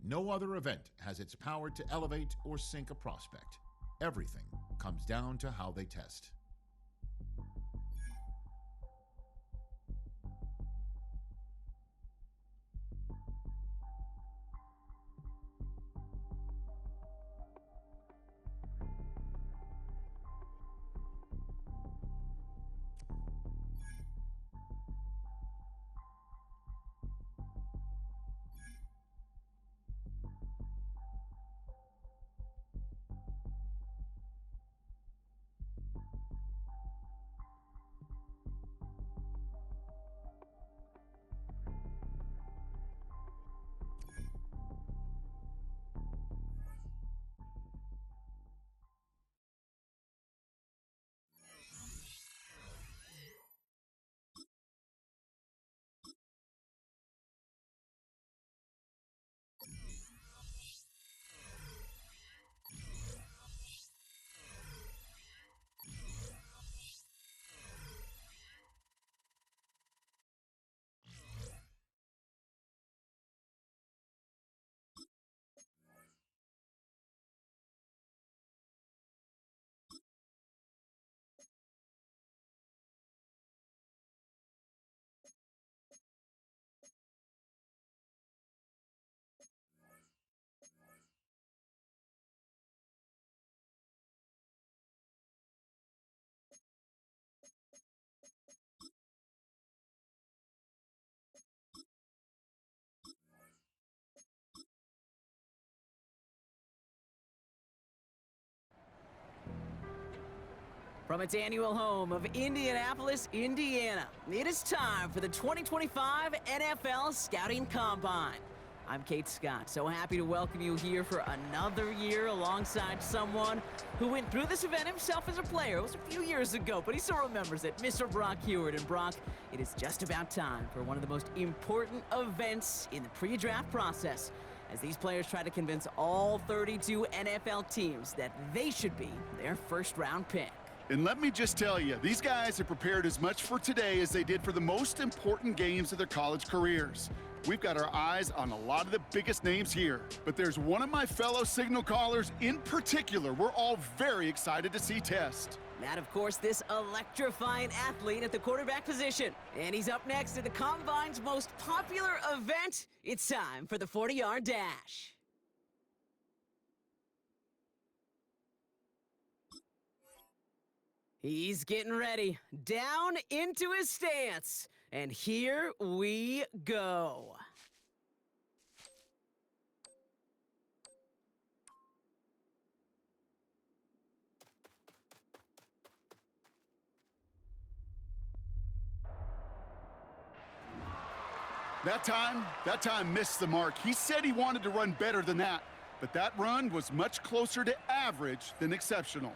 No other event has its power to elevate or sink a prospect. Everything comes down to how they test. From its annual home of Indianapolis, Indiana, it is time for the 2025 NFL Scouting Combine. I'm Kate Scott, so happy to welcome you here for another year alongside someone who went through this event himself as a player. It was a few years ago, but he still remembers it, Mr. Brock Hewitt. And Brock, it is just about time for one of the most important events in the pre-draft process, as these players try to convince all 32 NFL teams that they should be their first-round pick. And let me just tell you, these guys have prepared as much for today as they did for the most important games of their college careers. We've got our eyes on a lot of the biggest names here, but there's one of my fellow signal callers in particular we're all very excited to see test. That, of course, this electrifying athlete at the quarterback position. And he's up next at the Combine's most popular event. It's time for the 40-yard dash. He's getting ready, down into his stance, and here we go. That time missed the mark. He said he wanted to run better than that, but that run was much closer to average than exceptional.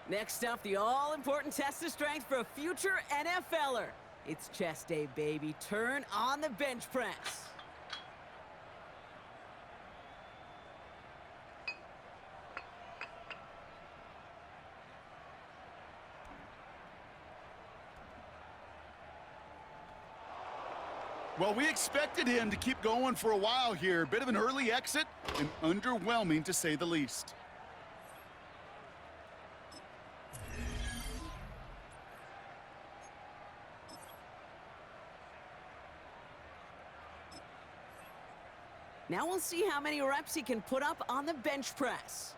Next up, the all-important test of strength for a future NFLer. It's chest day, baby. Turn on the bench press. Well, we expected him to keep going for a while here. Bit of an early exit and underwhelming to say the least. Now we'll see how many reps he can put up on the bench press.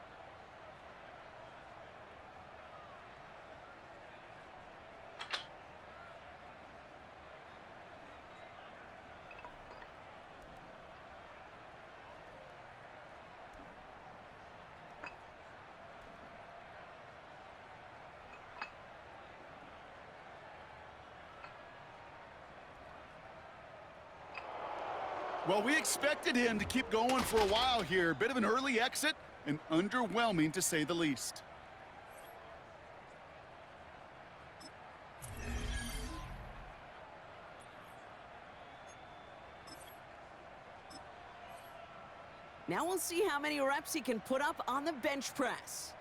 Well, we expected him to keep going for a while here. Bit of an early exit and underwhelming to say the least. Now we'll see how many reps he can put up on the bench press.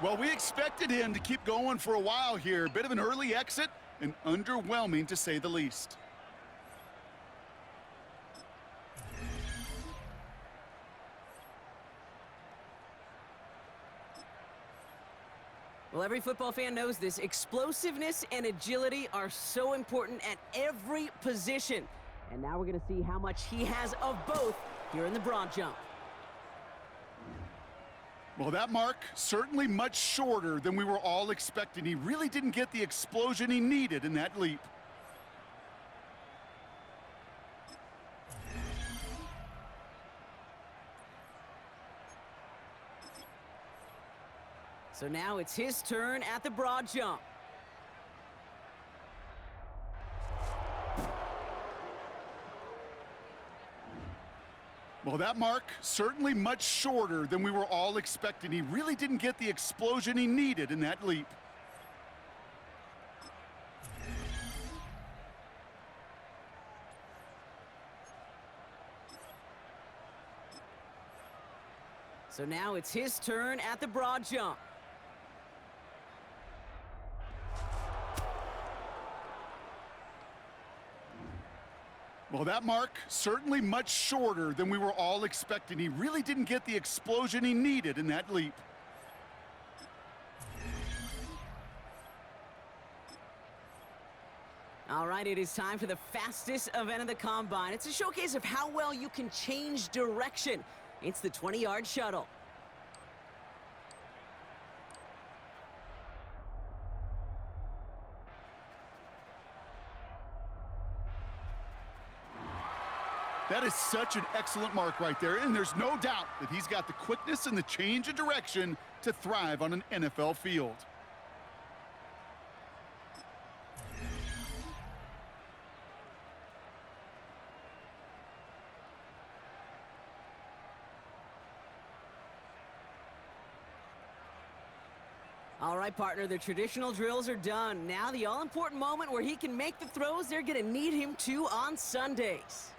Well, we expected him to keep going for a while here. Bit of an early exit and underwhelming to say the least. Well, every football fan knows this. Explosiveness and agility are so important at every position. And now we're going to see how much he has of both here in the broad jump. Well, that mark certainly much shorter than we were all expecting. He really didn't get the explosion he needed in that leap. So now it's his turn at the broad jump. Well, that mark certainly much shorter than we were all expecting. He really didn't get the explosion he needed in that leap. So now it's his turn at the broad jump. Well, that mark certainly much shorter than we were all expecting. He really didn't get the explosion he needed in that leap. All right, it is time for the fastest event of the Combine. It's a showcase of how well you can change direction. It's the 20-yard shuttle. That is such an excellent mark right there, and there's no doubt that he's got the quickness and the change of direction to thrive on an NFL field. All right, partner, the traditional drills are done. Now the all-important moment where he can make the throws they're going to need him to on Sundays.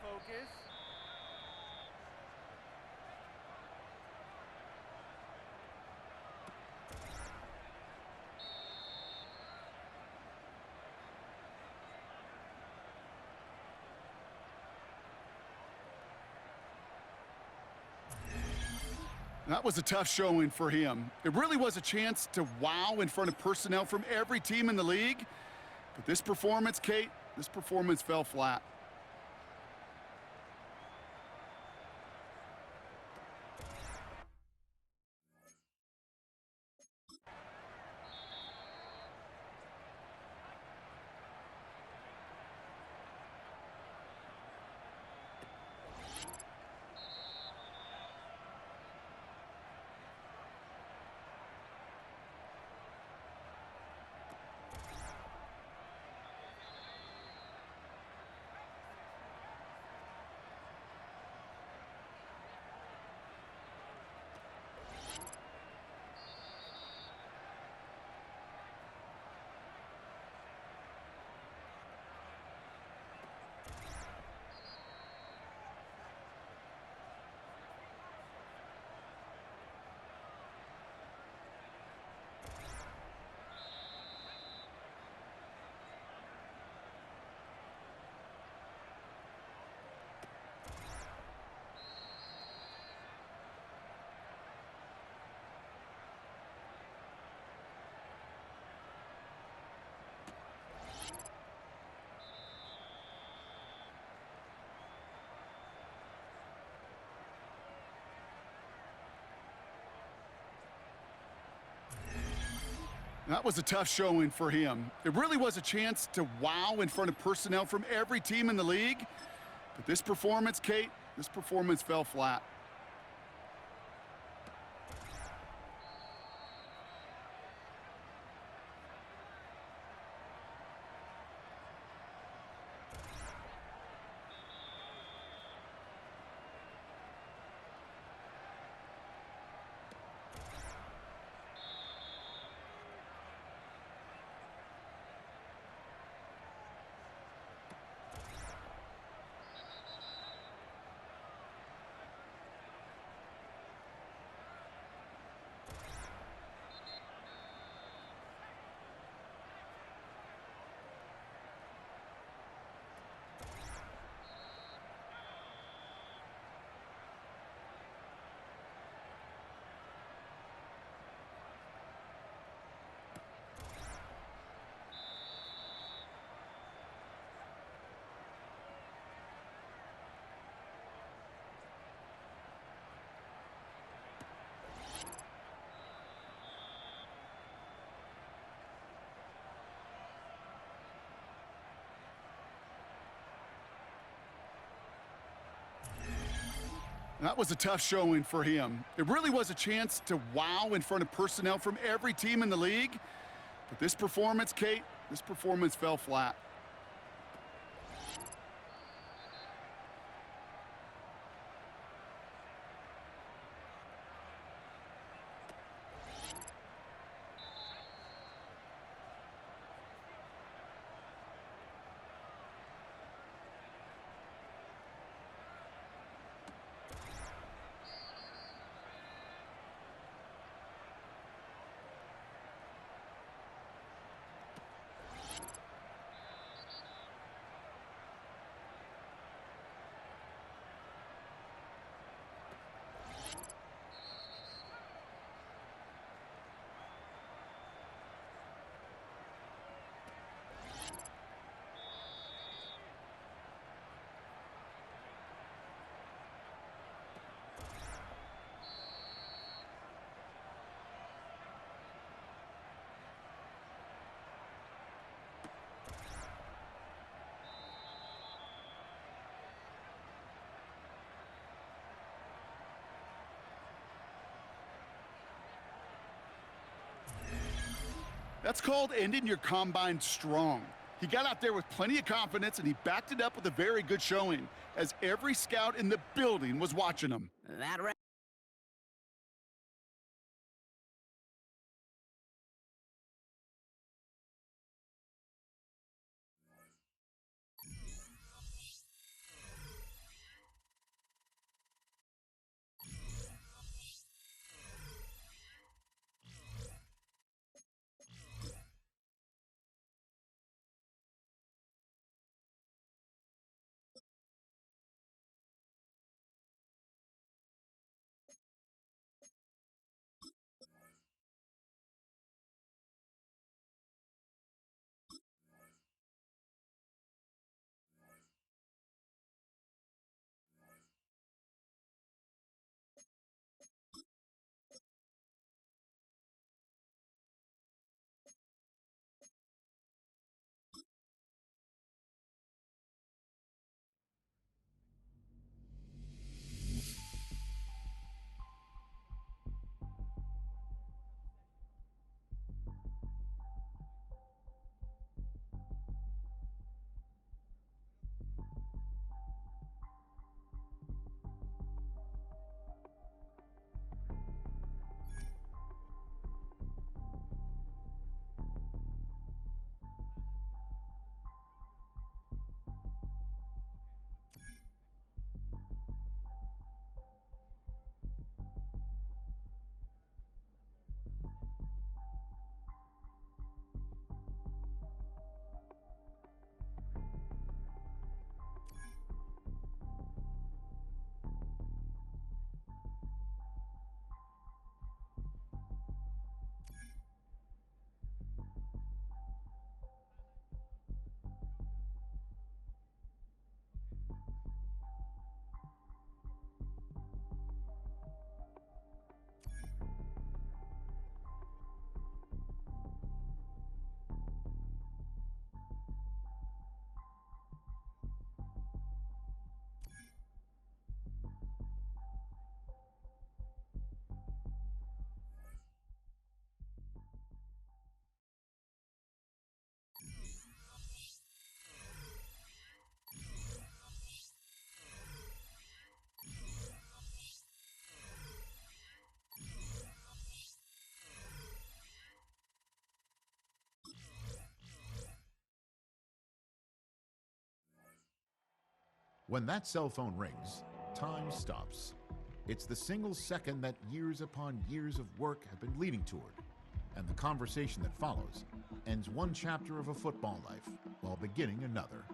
Focus. That was a tough showing for him. It really was a chance to wow in front of personnel from every team in the league. But this performance, Kate, this performance fell flat. That was a tough showing for him. It really was a chance to wow in front of personnel from every team in the league. But this performance, Kate, this performance fell flat. That was a tough showing for him. It really was a chance to wow in front of personnel from every team in the league. But this performance, Kate, this performance fell flat. That's called ending your combine strong. He got out there with plenty of confidence, and he backed it up with a very good showing, as every scout in the building was watching him. That When that cell phone rings, time stops. It's the single second that years upon years of work have been leading toward, and the conversation that follows ends one chapter of a football life while beginning another.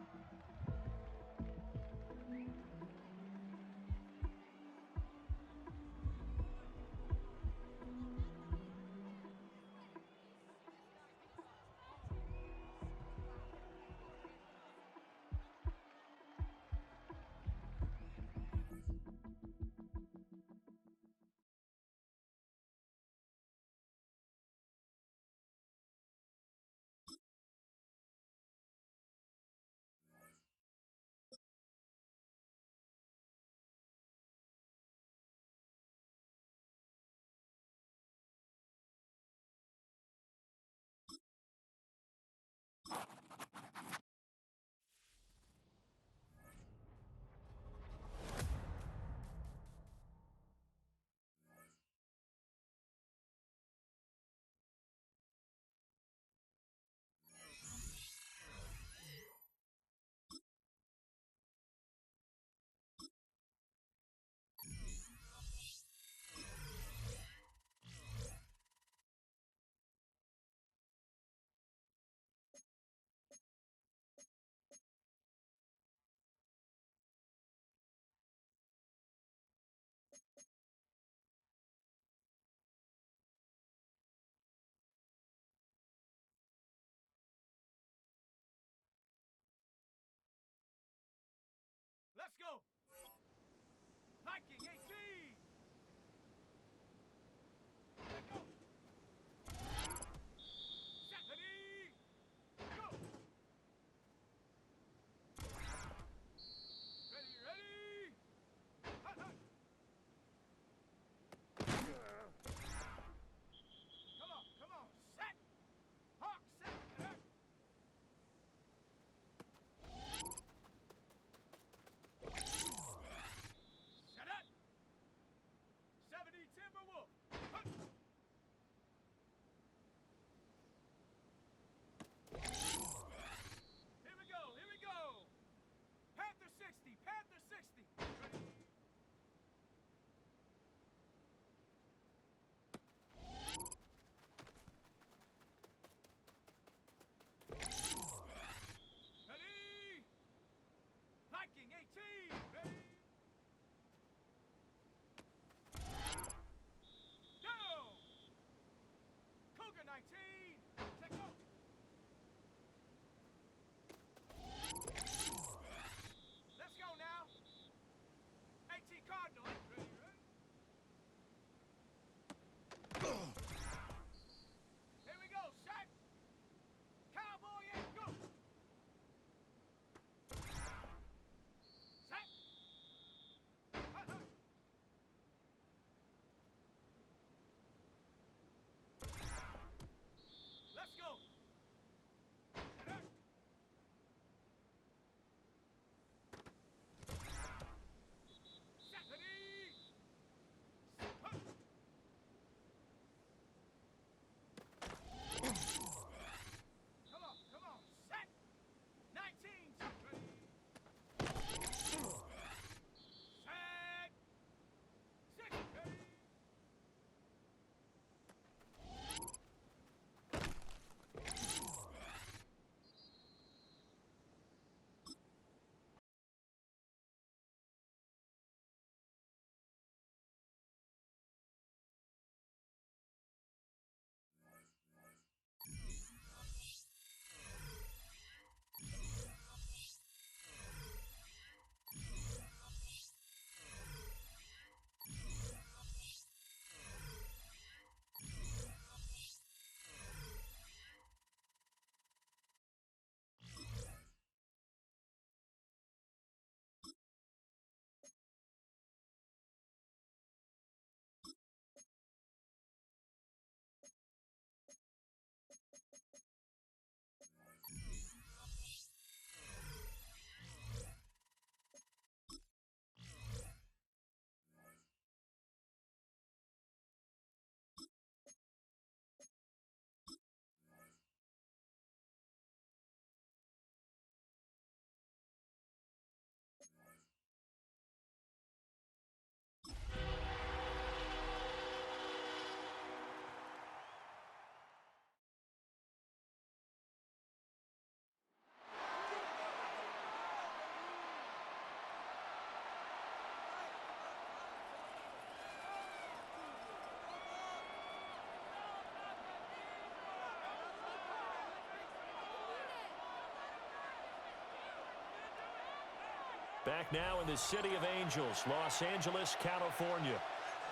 Back now in the City of Angels, Los Angeles, California.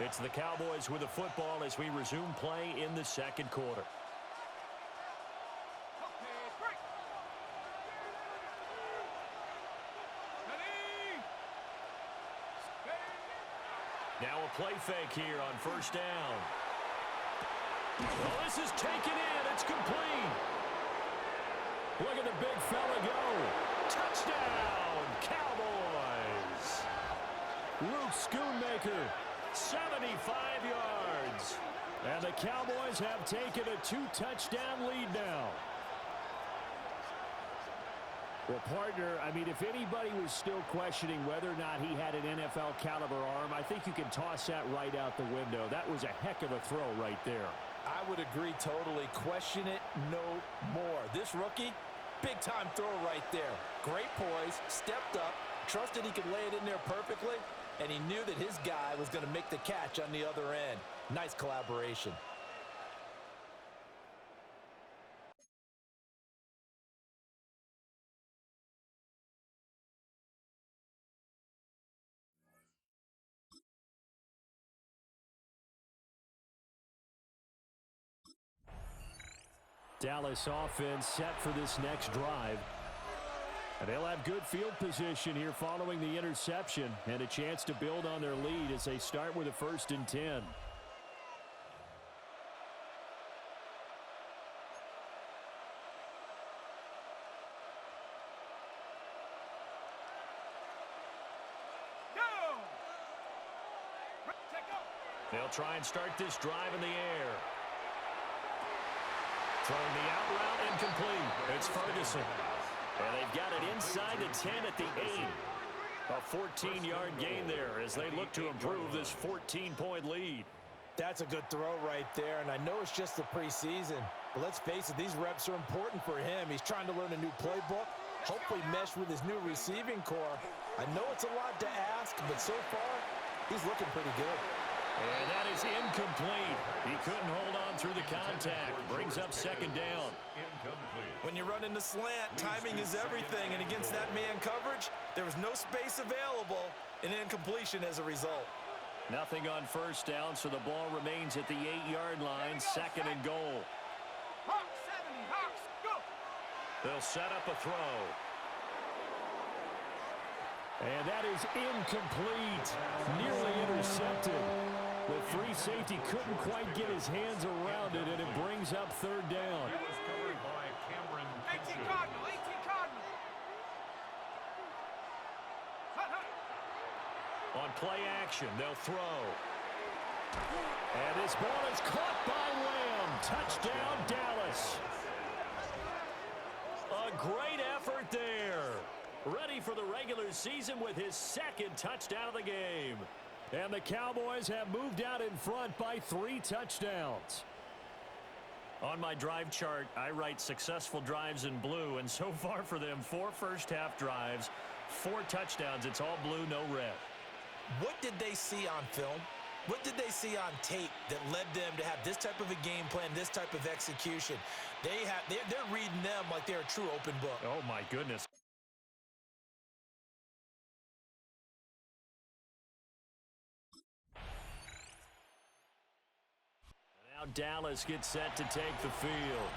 It's the Cowboys with the football as we resume play in the second quarter. Now a play fake here on first down. Well, this is taken in. It's complete. Look at the big fella go. Touchdown, Cowboys. Luke Schoonmaker, 75 yards. And the Cowboys have taken a 2-touchdown lead now. Well, partner, I mean, if anybody was still questioning whether or not he had an NFL caliber arm, I think you can toss that right out the window. That was a heck of a throw right there. I would agree totally. Question it no more. This rookie, big-time throw right there. Great poise, stepped up, trusted he could lay it in there perfectly, and he knew that his guy was going to make the catch on the other end. Nice collaboration. Dallas offense set for this next drive. And they'll have good field position here following the interception and a chance to build on their lead as they start with a 1st and 10. They'll try and start this drive in the air. Throwing the out route incomplete. It's Ferguson. And they've got it inside the 10 at the 8. A 14-yard gain there as they look to improve this 14-point lead. That's a good throw right there, and I know it's just the preseason, but let's face it, these reps are important for him. He's trying to learn a new playbook, hopefully mesh with his new receiving core. I know it's a lot to ask, but so far, he's looking pretty good. And that is incomplete. He couldn't hold on through the contact. Brings up 2nd down. When you run in the slant, timing is everything, and against that man coverage, there was no space available, and incompletion as a result. Nothing on 1st down, so the ball remains at the 8-yard line, 2nd and goal. Hawks 70, Hawks, go! They'll set up a throw. And that is incomplete. Nearly intercepted. The free safety couldn't quite get his hands around it, and it brings up 3rd down. It was covered by Cameron. 18 Cardinal, 18 Cardinal. On play action, they'll throw. And this ball is caught by Lamb. Touchdown, Dallas. A great effort there. Ready for the regular season with his 2nd touchdown of the game. And the Cowboys have moved out in front by 3 touchdowns. On my drive chart, I write successful drives in blue, and so far for them, 4 first-half drives, 4 touchdowns. It's all blue, no red. What did they see on film? What did they see on tape that led them to have this type of a game plan, this type of execution? They're reading them like they're a true open book. Oh, my goodness. Now Dallas gets set to take the field.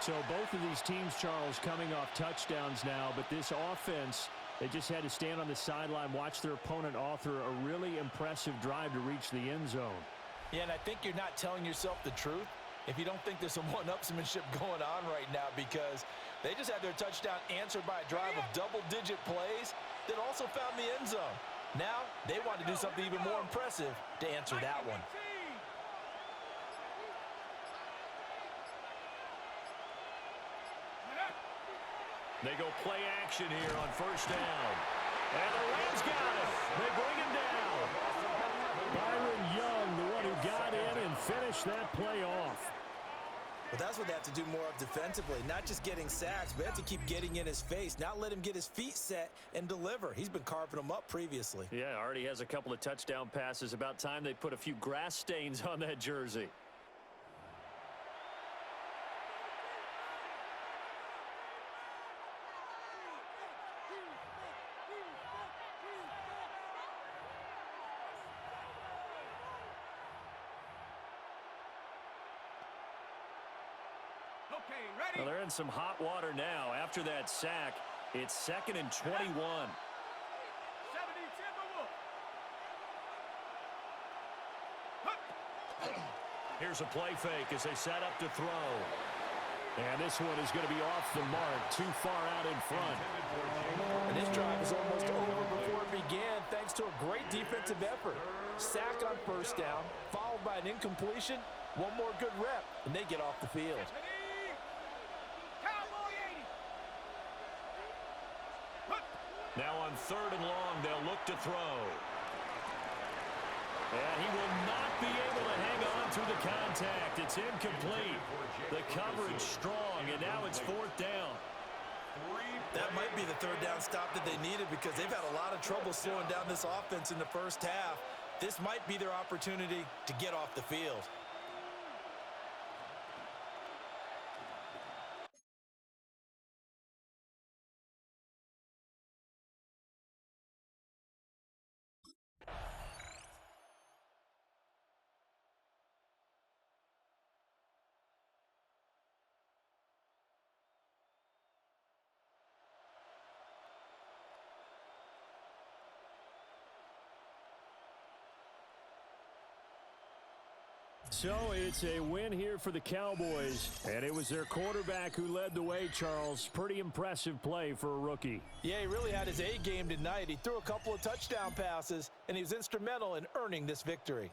So both of these teams, Charles, coming off touchdowns now, but this offense, they just had to stand on the sideline, watch their opponent author a really impressive drive to reach the end zone. Yeah, and I think you're not telling yourself the truth if you don't think there's some one-upsmanship going on right now, because they just had their touchdown answered by a drive of double-digit plays that also found the end zone. Now they want to do something even more impressive to answer that one. They go play action here on 1st down. And the Rams got it. They bring him down. Byron Young, the one who got in and finished that play off. But that's what they have to do more of defensively, not just getting sacks, but they have to keep getting in his face, not let him get his feet set and deliver. He's been carving them up previously. Yeah, already has a couple of touchdown passes. About time they put a few grass stains on that jersey. Okay, ready? Well, they're in some hot water now. After that sack, it's 2nd and 21. 70 Timberwolves. Here's a play fake as they set up to throw. And this one is going to be off the mark, too far out in front. And this drive is almost over before it began, thanks to a great defensive effort. Sack on first down, followed by an incompletion. One more good rep, and they get off the field. Cowboy 80. Now on 3rd and long, they'll look to throw. And he will not be able to hang on through the contact. It's incomplete. The coverage strong, and now it's 4th down. That might be the 3rd down stop that they needed because they've had a lot of trouble slowing down this offense in the first half. This might be their opportunity to get off the field. So it's a win here for the Cowboys, and it was their quarterback who led the way, Charles. Pretty impressive play for a rookie. Yeah, he really had his A game tonight. He threw a couple of touchdown passes, and he was instrumental in earning this victory.